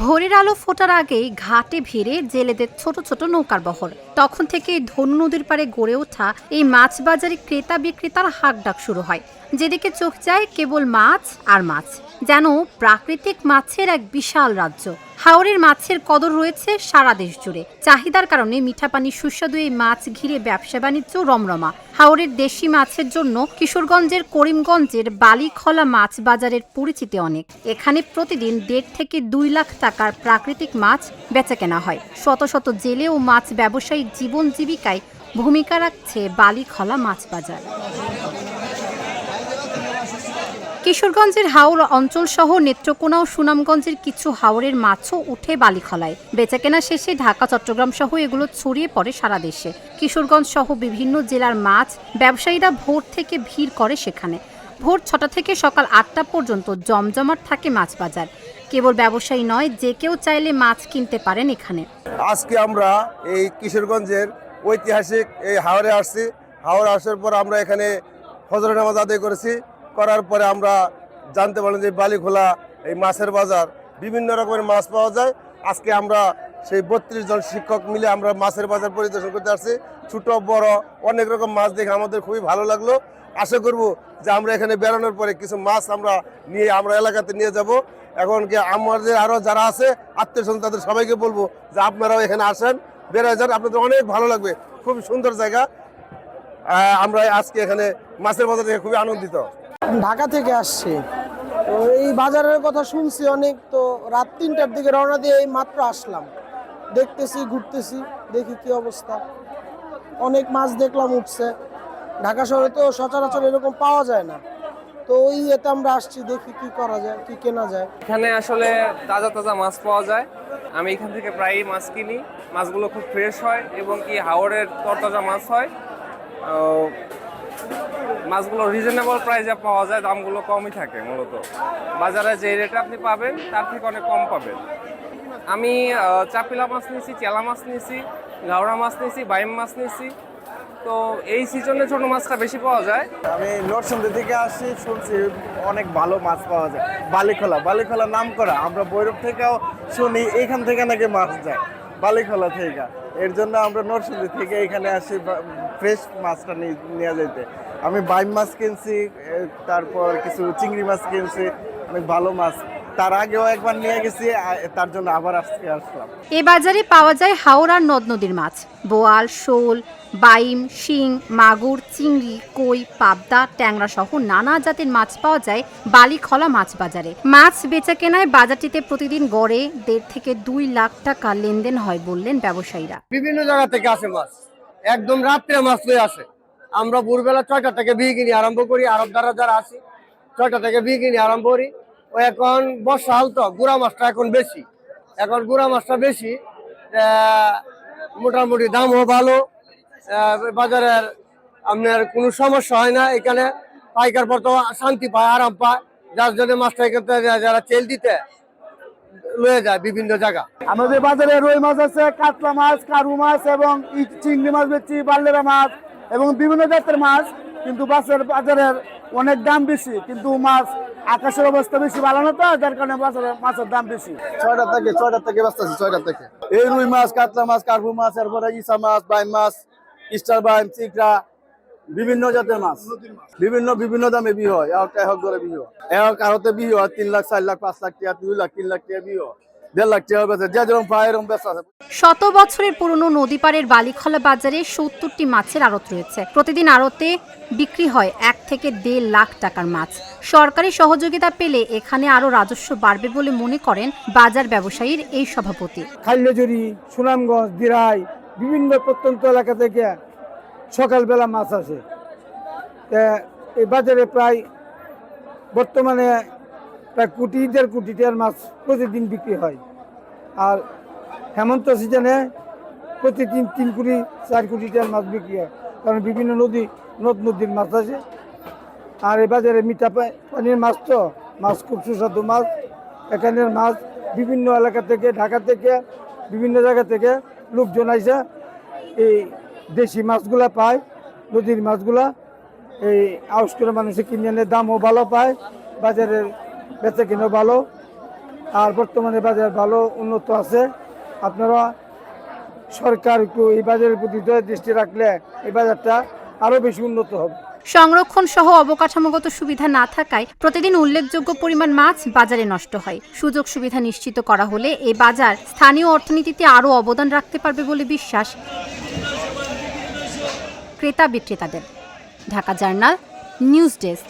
ভোরের আলো ফোটার আগেই ঘাটে ভিড়ে জেলেদের ছোট ছোট নৌকার বহর। তখন থেকে ধনু নদীর পাড়ে গড়ে ওঠা এই মাছ বাজারে ক্রেতা বিক্রেতার হাঁকডাক শুরু হয়। যেদিকে চোখ যায় কেবল মাছ আর মাছ, যেন প্রাকৃতিক মাছের এক বিশাল রাজ্য। হাওরের মাছের কদর রয়েছে সারা দেশ জুড়ে। চাহিদার কারণে মিঠা পানির সুস্বাদু এই মাছ ঘিরে ব্যবসা বাণিজ্য রমরমা। হাওরের দেশি মাছের জন্য কিশোরগঞ্জের করিমগঞ্জের বালিখলা মাছ বাজারের পরিচিতি অনেক। এখানে প্রতিদিন 1.5 থেকে 2 লাখ টাকার প্রাকৃতিক মাছ বেচাকেনা হয়। শত শত জেলে ও মাছ ব্যবসায়ীর জীবন জীবিকায় ভূমিকা রাখছে বালিখলা মাছ বাজার। কিশোরগঞ্জের হাওর অঞ্চল সহ নেত্রকোনা ও সুনামগঞ্জের কিছু হাওরের মাছও উঠে বালিখলায়। বেচাকেনা শেষে ঢাকা, চট্টগ্রাম সহ এগুলো ছড়িয়ে পড়ে সারা দেশে। কিশোরগঞ্জ সহ বিভিন্ন জেলার মাছ ব্যবসায়ীরা ভোর থেকে ভিড় করে সেখানে। ভোর 6টা থেকে সকাল 8টা পর্যন্ত জমজমাট থাকে মাছ বাজার। কেবল ব্যবসায়ী নয়, যে কেউ চাইলে মাছ কিনতে পারেন এখানে। আজকে আমরা এই কিশোরগঞ্জের ঐতিহাসিক এই হাওরে আসছি। হাওড়ে আসার পর আমরা এখানে ফজরের নামাজ আদায় করেছি। করার পরে আমরা জানতে পারলাম যে বালিখোলা এই মাছের বাজার, বিভিন্ন রকমের মাছ পাওয়া যায়। আজকে আমরা সেই 32 জন শিক্ষক মিলে আমরা মাছের বাজার পরিদর্শন করতে আসছি। ছোট বড় অনেক রকম মাছ দেখে আমাদের খুবই ভালো লাগলো। আশা করব যে আমরা এখানে বেরোনোর পরে কিছু মাছ আমরা এলাকাতে নিয়ে যাব। এখন কি আমাদের আরও যারা আছে আত্মীয়স্বজন, তাদের সবাইকে বলবো যে আপনারাও এখানে আসেন, বেরোয় যান, আপনাদের অনেক ভালো লাগবে। খুব সুন্দর জায়গা। আমরা আজকে এখানে মাছের বাজার থেকে খুবই আনন্দিত। ঢাকা থেকে আসছি, তো এই বাজারের কথা শুনছি অনেক। তো রাত 3টার দিকে রওনা দিয়ে এই মাত্র আসলাম, দেখতেছি, ঘুরতেছি, দেখি কি অবস্থা। অনেক মাছ দেখলাম উঠছে। ঢাকা শহরে তো সচরাচর এরকম পাওয়া যায় না। তো ওই এতে আমরা আসছি, দেখি কি করা যায়, কি কেনা যায়। এখানে আসলে তাজা তাজা মাছ পাওয়া যায়। আমি এখান থেকে প্রায়ই মাছ কিনি। মাছগুলো খুব ফ্রেশ হয় এবং কি হাওরের তরতাজা মাছ হয়। মাছগুলো রিজনেবল প্রাইসে পাওয়া যায়, দামগুলো কমই থাকে। মূলত বাজারে যে রেটে আপনি পাবেন তার থেকে অনেক কম পাবেন। আমি চাপিলা মাছ নিয়েছি, চেলা মাছ নিয়েছি, ঘাওড়া মাছ নিয়েছি, বাইম মাছ নিয়েছি। তো এই সিজনে ছোট মাছটা বেশি পাওয়া যায়। আমি নরসিংদী থেকে আসছি, শুনছি অনেক ভালো মাছ পাওয়া যায়। বালিখোলা নাম করা, আমরা ভৈরব থেকেও শুনি এখান থেকে নাকি মাছ যায় বালিখোলা থেকে। এর জন্য আমরা নরসিংদী থেকে এখানে আসি ফ্রেশ মাছটা নিয়ে যেতে। আমি বাইম মাছ কিনছি, তারপর কিছু চিংড়ি মাছ কিনছি, অনেক ভালো মাছ। তার আগেও একবার নিয়ে গেছি, তার জন্য আবার আসলাম। এ বাজারে পাওয়া যায় হাওর আর নদ নদীর মাছ, বোয়াল, শোল, বাইম, শিং, মাগুর, চিংড়ি, কই, পাবদা, ট্যাংরা সহ নানা জাতের মাছ পাওয়া যায় বালিখলা মাছ বাজারে। মাছ বেচা কেনায় বাজারটিতে প্রতিদিন গড়ে 1.5 থেকে 2 লাখ টাকা লেনদেন হয় বললেন ব্যবসায়ীরা। বিভিন্ন জায়গা থেকে আসে মাছ, একদম রাত্রে মাছ লয়ে আসে। আমরা ভোরবেলা 6টা থেকে বিয়ে কিনি আরম্ভ করি। আরব দ্বারা যারা আসি 6টা থেকে বিয়ে কিনি আরম্ভ করি। ও এখন বর্ষা হাল তো গুড়া মাছটা এখন বেশি, গুড়া মাছটা বেশি। মোটামুটি দামও ভালো। বাজারের আপনার কোনো সমস্যা হয় না। এখানে পাইকার পর তো শান্তি পায়, আরাম পায়, যার জন্য মাছটা এখান থেকে যারা চেল দিতে লয়ে যায় বিভিন্ন জায়গা। আমাদের বাজারে রুই মাছ আছে, কাতলা মাছ, কারু মাছ এবং চিংড়ি মাছ বেচি, বাল্লেরা মাছ এবং বিভিন্ন জাতের মাছ। কিন্তু বাজারের অনেক দাম বেশি, কিন্তু মাছ আকাশের অবস্থা বেশি ভালো না, তো যার কারণে মাছের দাম বেশি। 6টা থেকে ব্যস্ত আছি। 6টা থেকে এই রুই মাছ, কাতলা মাছ, কার্পু মাছ, এরপরে ইসা মাছ, বাইম মাছ, স্টার বাইম, চিকড়া, বিভিন্ন জাতের মাছ। বিভিন্ন দামে বিয়ে হয়। এক ধরে বিয়ে হয়, আরতে বিয়ে হয় 3 লাখ, 4 লাখ, 5 লাখ টাকা, 2 লাখ, 3 লাখ টাকা বিয়ে হয়, 1.5 লাখ টাকা বেচে। যে যেরকম পায় এরকম বেচা আছে। 100 বছরের পুরনো নদী পাড়ের বালিখলা বাজারে 70টি মাছের আড়ত রয়েছে। প্রতিদিন আড়তে বিক্রি হয় 1 থেকে 1.5 লাখ টাকার মাছ। সরকারি সহযোগিতা পেলে এখানে আরো রাজস্ব বাড়বে বলে মনে করেন বাজার ব্যবসায়ীর এই সভাপতি। খাইলেজুরি, সুনামগঞ্জ, দিরাই, বিভিন্ন প্রত্যন্ত এলাকা থেকে সকালবেলা মাছ আসে। এই বাজারে প্রায় বর্তমানে প্রায় 1.5 টাকার মাছ প্রতিদিন বিক্রি হয়। আর হেমন্ত সিজনে প্রতিদিন 3 কোটি 4 কোটি টাকার মাছ বিক্রি হয়, কারণ বিভিন্ন নদ নদীর মাছ আছে। আর এই বাজারে মিঠা পানির মাছ, তো মাছ খুব সুস্বাদু মাছ। এখানের মাছ বিভিন্ন এলাকা থেকে, ঢাকা থেকে, বিভিন্ন জায়গা থেকে লোকজন আইসা এই দেশি মাছগুলা পায়, নদীর মাছগুলা এই আউশ করে মানুষে কিনে এনে দামও ভালো পায়, বাজারের বেচা কিনেও ভালো। আর বর্তমানে বাজার ভালো উন্নত আছে। আপনারা সরকার একটু এই বাজারের প্রতি দৃষ্টি রাখলে এই বাজারটা আরও বেশি উন্নত হবে। সংরক্ষণ সহ অবকাঠামোগত সুবিধা না থাকায় প্রতিদিন উল্লেখযোগ্য পরিমাণ মাছ বাজারে নষ্ট হয়। সুযোগ সুবিধা নিশ্চিত করা হলে এই বাজার স্থানীয় অর্থনীতিতে আরও অবদান রাখতে পারবে বলে বিশ্বাস ক্রেতা বিক্রেতাদের। Dhaka journal, news desk.